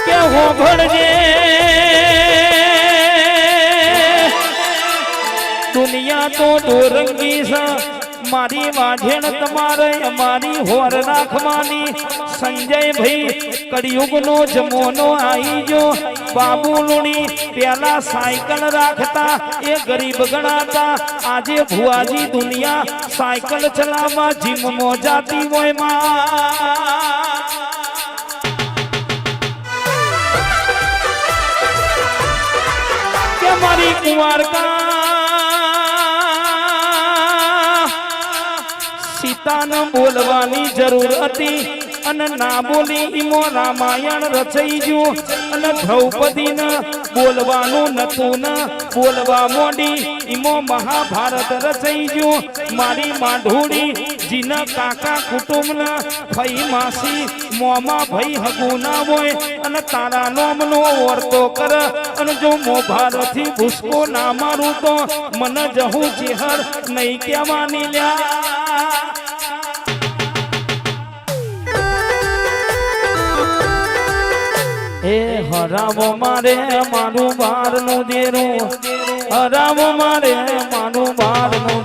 કે હોભળજે દુનિયા તો દોરંગી છે મારી વાઢેણ તમારે અમારી હોર રાખવાની સંજય ભાઈ કળિયુગ નો જમોનો આવી ગયો બાબુ લુણી પેલા સાયકલ રાખતા એ ગરીબ ગણાતા આજે ભુવાજી દુનિયા સાયકલ ચલાવવા જીમમાં જાતી હોય માં કે મારી કુંવારકા સીતાને બોલવાની જરૂર હતી અને ના બોલી ઈમો રામાયણ રચાઈ ગયું અને દ્રૌપદીને બોલવાનું નતું ને બોલવા મોડી ઈમો મહાભારત રચાઈ ગયું મારી માઢોડી જીના કાકા કુટુંબને ભાઈ માસી મોમાં ભાઈ હગું ના હોય અને તારા નોમનો વર્તો કર અને જો મોભારથી ભૂસકો ના મારું તો મને જહું ચેહર નહીં કહેવાની લ્યા એ હરાવો મારે મારું બારનું દેરું હરાવો મારે મારું બારનું